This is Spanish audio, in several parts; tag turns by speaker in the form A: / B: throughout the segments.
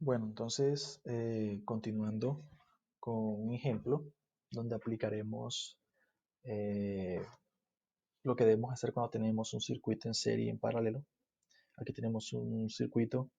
A: Bueno, entonces, continuando con un ejemplo donde aplicaremos eh, lo que debemos hacer cuando tenemos un circuito en serie y en paralelo. Aquí tenemos un circuito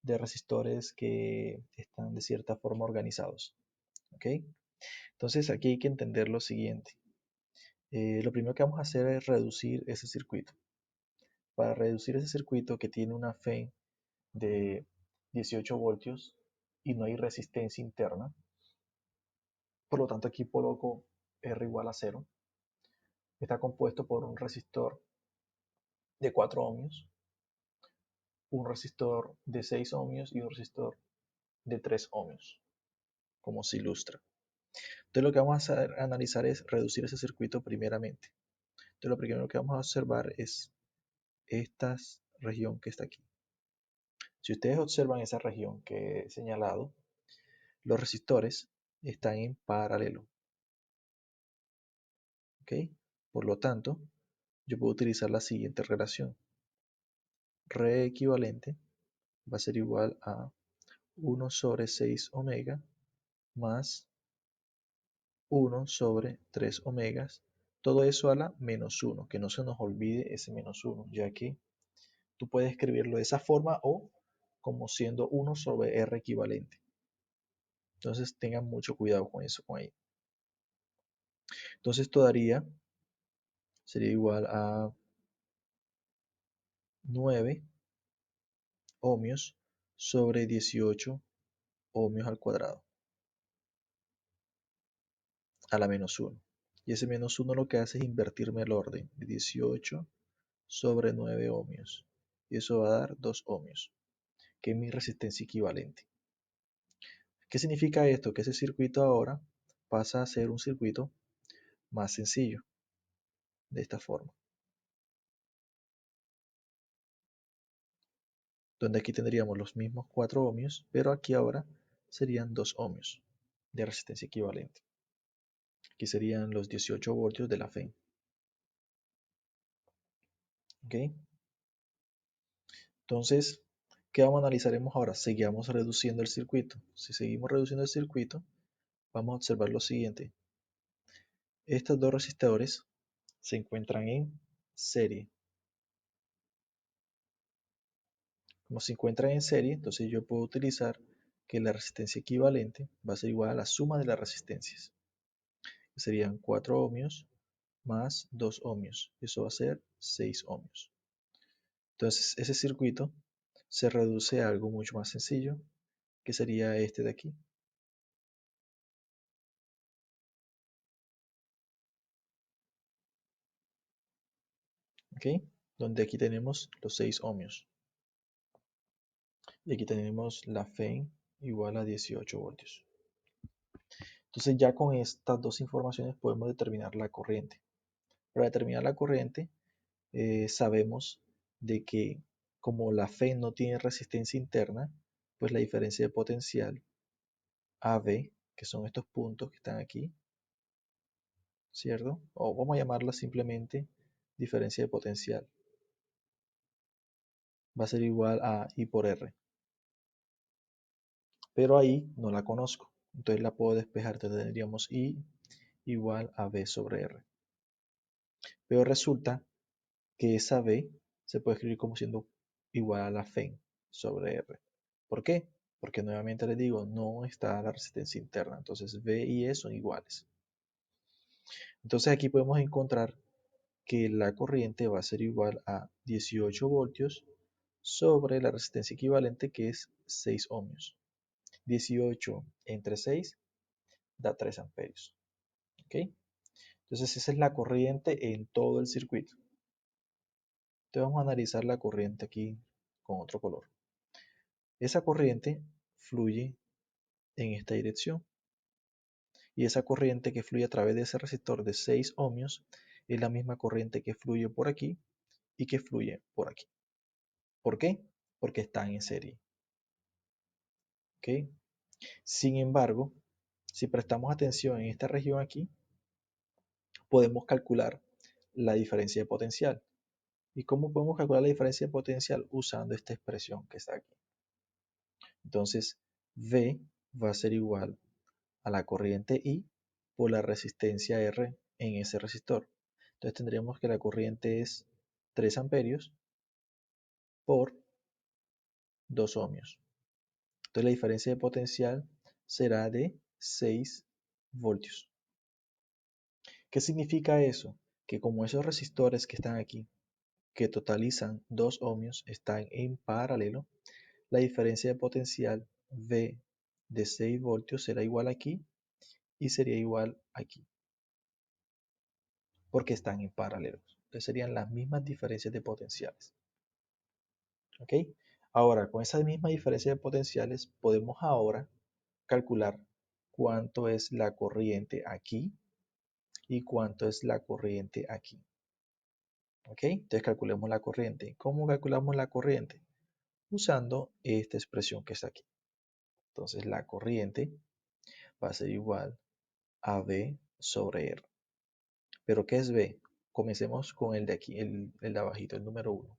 A: de resistores que están de cierta forma organizados. ¿Ok? Entonces, aquí hay que entender lo siguiente. Lo primero que vamos a hacer es reducir ese circuito. Para reducir ese circuito que tiene una fe de 18 voltios y no hay resistencia interna, por lo tanto, aquí coloco R igual a 0. Está compuesto por un resistor de 4 ohmios, un resistor de 6 ohmios y un resistor de 3 ohmios, como se ilustra. Entonces, lo que vamos a analizar es reducir ese circuito primeramente. Entonces, lo primero que vamos a observar es esta región que está aquí. Si ustedes observan esa región que he señalado, los resistores están en paralelo. ¿Ok? Por lo tanto, yo puedo utilizar la siguiente relación. Re equivalente va a ser igual a 1 sobre 6 omega más 1 sobre 3 omegas. Todo eso a la menos 1, que no se nos olvide ese menos 1, ya que tú puedes escribirlo de esa forma o como siendo 1 sobre R equivalente. Entonces tengan mucho cuidado con eso, con ahí. Entonces esto sería igual a 9 ohmios sobre 18 ohmios al cuadrado, a la menos 1. Y ese menos 1 lo que hace es invertirme el orden de 18 sobre 9 ohmios. Y eso va a dar 2 ohmios, que es mi resistencia equivalente. ¿Qué significa esto? Que ese circuito ahora pasa a ser un circuito más sencillo, de esta forma. Donde aquí tendríamos los mismos 4 ohmios, pero aquí ahora serían 2 ohmios de resistencia equivalente. Aquí serían los 18 voltios de la FEN. ¿Ok? Entonces, ¿qué vamos a analizaremos ahora? Seguimos reduciendo el circuito. Si seguimos reduciendo el circuito, vamos a observar lo siguiente. Estos dos resistores se encuentran en serie. Como se encuentran en serie, entonces yo puedo utilizar que la resistencia equivalente va a ser igual a la suma de las resistencias. Que serían 4 ohmios más 2 ohmios. Eso va a ser 6 ohmios. Entonces ese circuito se reduce a algo mucho más sencillo, que sería este de aquí. ¿Ok? Donde aquí tenemos los 6 ohmios. Y aquí tenemos la FEN igual a 18 voltios. Entonces ya con estas dos informaciones podemos determinar la corriente. Para determinar la corriente sabemos de que como la FEN no tiene resistencia interna, pues la diferencia de potencial AB, que son estos puntos que están aquí, ¿cierto? O vamos a llamarla simplemente diferencia de potencial. Va a ser igual a I por R. Pero ahí no la conozco. Entonces la puedo despejar. Entonces tendríamos I igual a B sobre R. Pero resulta que esa B se puede escribir como siendo igual a la FEN sobre R. ¿Por qué? Porque nuevamente les digo, no está la resistencia interna. Entonces B y E son iguales. Entonces aquí podemos encontrar que la corriente va a ser igual a 18 voltios sobre la resistencia equivalente que es 6 ohmios. 18 entre 6 da 3 amperios. ¿Ok? Entonces esa es la corriente en todo el circuito. Entonces vamos a analizar la corriente aquí con otro color. Esa corriente fluye en esta dirección y esa corriente que fluye a través de ese resistor de 6 ohmios es la misma corriente que fluye por aquí y que fluye por aquí. ¿Por qué? Porque están en serie. ¿Ok? Sin embargo, si prestamos atención en esta región aquí, podemos calcular la diferencia de potencial. ¿Y cómo podemos calcular la diferencia de potencial? Usando esta expresión que está aquí. Entonces, V va a ser igual a la corriente I por la resistencia R en ese resistor. Entonces tendríamos que la corriente es 3 amperios por 2 ohmios. Entonces la diferencia de potencial será de 6 voltios. ¿Qué significa eso? Que como esos resistores que están aquí, que totalizan 2 ohmios, están en paralelo, la diferencia de potencial V de 6 voltios será igual aquí y sería igual aquí, porque están en paralelo. Entonces serían las mismas diferencias de potenciales. ¿Ok? Ahora, con esa misma diferencia de potenciales, podemos ahora calcular cuánto es la corriente aquí y cuánto es la corriente aquí. ¿Ok? Entonces calculemos la corriente. ¿Cómo calculamos la corriente? Usando esta expresión que está aquí. Entonces la corriente va a ser igual a V sobre R. ¿Pero qué es V? Comencemos con el de aquí, el de abajito, el número 1.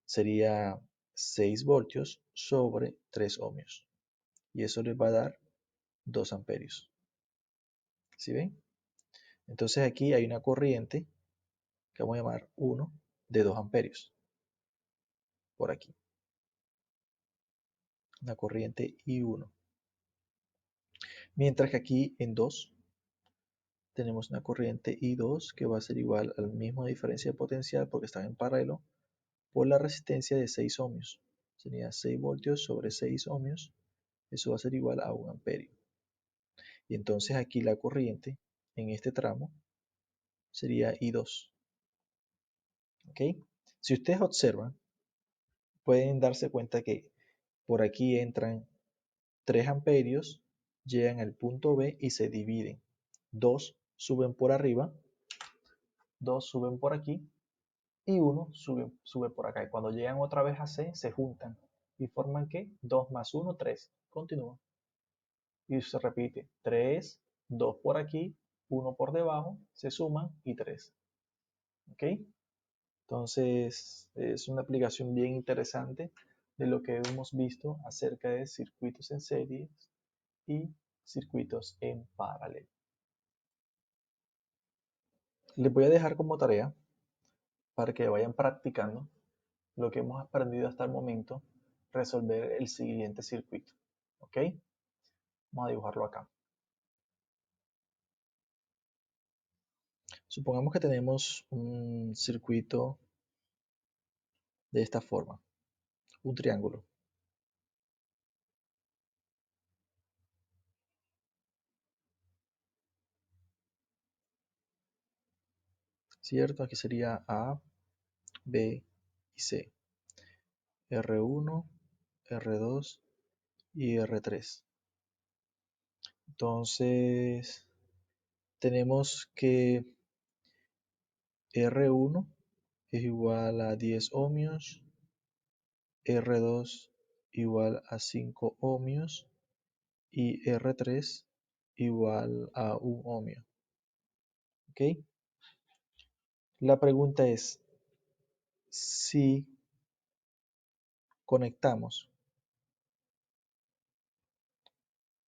A: Sería 6 voltios sobre 3 ohmios. Y eso les va a dar 2 amperios. ¿Sí ven? Entonces aquí hay una corriente que vamos a llamar 1 de 2 amperios. Por aquí. Una corriente I1. Mientras que aquí en 2 tenemos una corriente I2 que va a ser igual a la misma diferencia de potencial porque están en paralelo por la resistencia de 6 ohmios. Sería 6 voltios sobre 6 ohmios. Eso va a ser igual a 1 amperio. Y entonces aquí la corriente en este tramo sería I2. ¿Ok? Si ustedes observan, pueden darse cuenta que por aquí entran 3 amperios, llegan al punto B y se dividen. 2 suben por arriba, 2 suben por aquí y 1 sube por acá. Y cuando llegan otra vez a C, se juntan y forman ¿qué? 2 más 1, 3. Continúa. Y se repite. 3, 2 por aquí, 1 por debajo, se suman y 3. ¿Ok? Entonces es una aplicación bien interesante de lo que hemos visto acerca de circuitos en serie y circuitos en paralelo. Les voy a dejar como tarea para que vayan practicando lo que hemos aprendido hasta el momento, resolver el siguiente circuito. ¿Ok? Vamos a dibujarlo acá. Supongamos que tenemos un circuito de esta forma, un triángulo. ¿Cierto? Aquí sería A, B y C. R1, R2 y R3. Entonces, tenemos que R1 es igual a 10 ohmios, R2 igual a 5 ohmios y R3 igual a 1 ohmio. ¿Ok? La pregunta es, si conectamos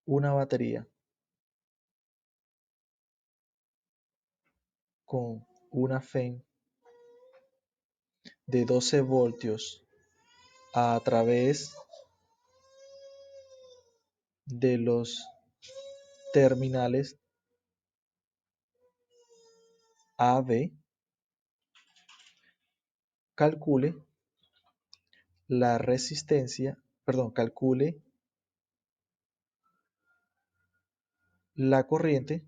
A: una batería con una FEN de 12 voltios a través de los terminales AB, calcule la resistencia, perdón, calcule la corriente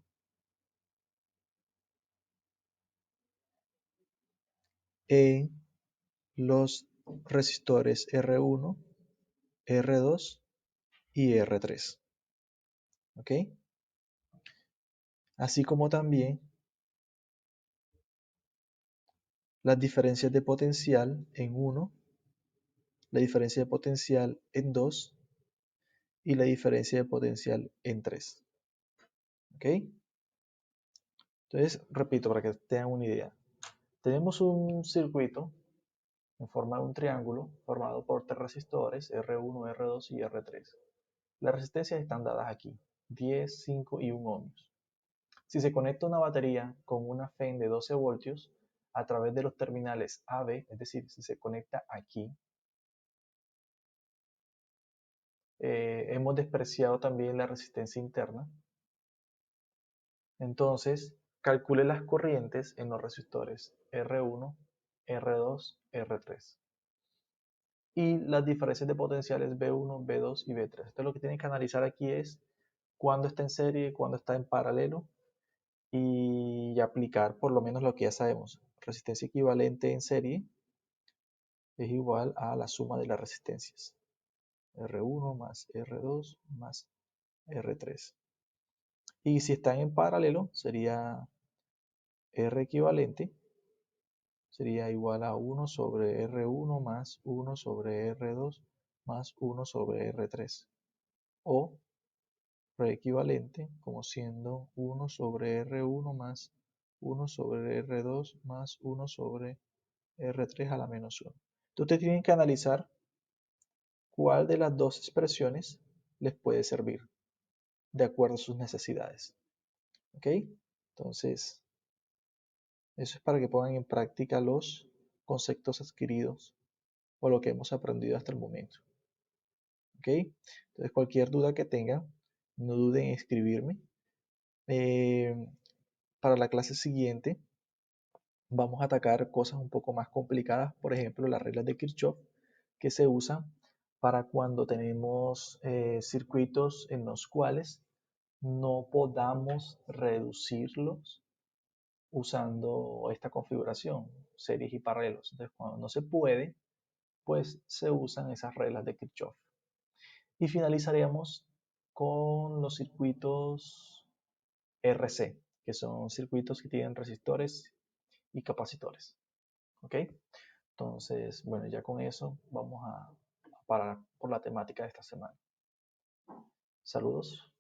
A: en los resistores R1, R2 y R3. ¿Ok? Así como también las diferencias de potencial en 1, la diferencia de potencial en 2 y la diferencia de potencial en 3. ¿Ok? Entonces, repito para que tengan una idea. Tenemos un circuito en forma de un triángulo formado por tres resistores R1, R2 y R3. Las resistencias están dadas aquí, 10, 5 y 1 ohmios. Si se conecta una batería con una FEN de 12 voltios a través de los terminales AB, es decir, si se conecta aquí, hemos despreciado también la resistencia interna. Entonces, calcule las corrientes en los resistores R1, R2, R3. Y las diferencias de potenciales B1, B2 y B3. Entonces, lo que tienen que analizar aquí es cuándo está en serie, cuándo está en paralelo y aplicar por lo menos lo que ya sabemos. Resistencia equivalente en serie es igual a la suma de las resistencias. R1 más R2 más R3. Y si están en paralelo, sería R equivalente, sería igual a 1 sobre R1 más 1 sobre R2 más 1 sobre R3. O R equivalente como siendo 1 sobre R1 más 1 sobre R2 más 1 sobre R3 a la menos 1. Entonces ustedes tienen que analizar cuál de las dos expresiones les puede servir de acuerdo a sus necesidades. ¿Ok? Entonces, eso es para que pongan en práctica los conceptos adquiridos o lo que hemos aprendido hasta el momento. ¿Ok? Entonces, cualquier duda que tengan, no duden en escribirme. Para la clase siguiente, vamos a atacar cosas un poco más complicadas, por ejemplo, las reglas de Kirchhoff, que se usan para cuando tenemos circuitos en los cuales no podamos reducirlos usando esta configuración, series y paralelos. Entonces, cuando no se puede, pues se usan esas reglas de Kirchhoff. Y finalizaremos con los circuitos RC, que son circuitos que tienen resistores y capacitores. ¿Ok? Entonces, bueno, ya con eso vamos a parar por la temática de esta semana. Saludos.